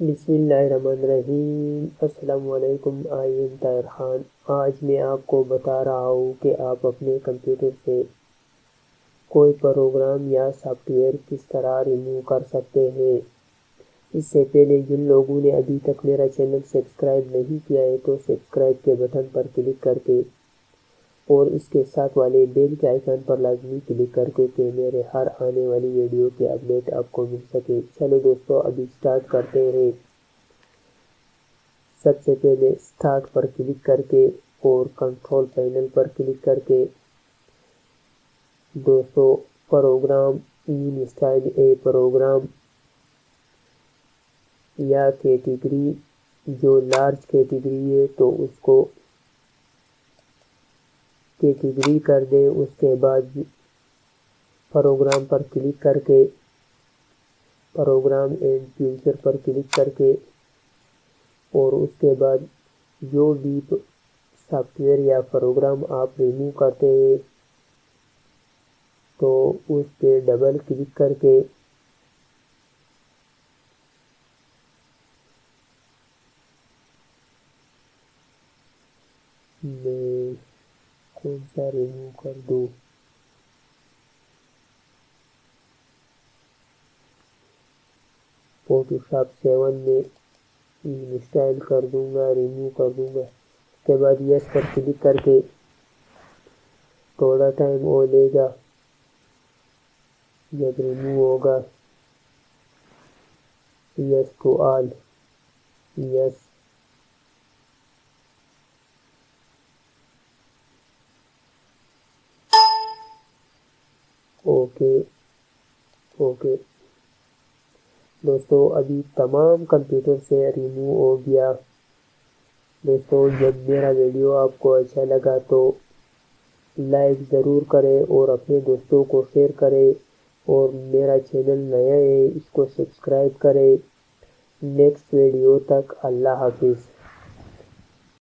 बिस्मिल्लाहिर्रहमानिर्रहीम। अस्सलाम वालेकुम। I am Tahir Khan. आज मैं आपको बता रहा हूँ कि आप अपने कंप्यूटर से कोई प्रोग्राम या सॉफ्टवेयर किस तरह रिमूव कर सकते हैं। इससे पहले जिन लोगों ने अभी तक मेरा चैनल सब्सक्राइब नहीं किया है तो सब्सक्राइब के बटन पर क्लिक करके और इसके साथ वाले बेल के आइकन पर लाजमी क्लिक करके कि मेरे हर आने वाली वीडियो के अपडेट आपको मिल सके। चलो दोस्तों, अभी स्टार्ट करते हैं। सबसे पहले स्टार्ट पर क्लिक करके और कंट्रोल पैनल पर क्लिक करके दोस्तों प्रोग्राम uninstall ए प्रोग्राम या कैटेगरी, जो लार्ज कैटेगरी है तो उसको कैटेगरी कर दें। उसके बाद प्रोग्राम पर क्लिक करके प्रोग्राम एंड फ्यूचर पर क्लिक करके और उसके बाद जो भी सॉफ्टवेयर या प्रोग्राम आप रिमूव करते हैं तो उस पे डबल क्लिक करके मैं कौन सा रिमूव कर दूँ, फोटोशॉप 7 में इंस्टॉल कर दूंगा, रिमूव कर दूंगा। उसके बाद यस पर क्लिक करके थोड़ा टाइम वो लेगा, जब रिमूव होगा yes to all, yes okay okay. दोस्तों अभी तमाम कंप्यूटर से रिमूव हो गया। दोस्तों जब मेरा वीडियो आपको अच्छा लगा तो लाइक ज़रूर करें और अपने दोस्तों को शेयर करें, और मेरा चैनल नया है इसको सब्सक्राइब करें। नेक्स्ट वीडियो तक अल्लाह हाफिज़।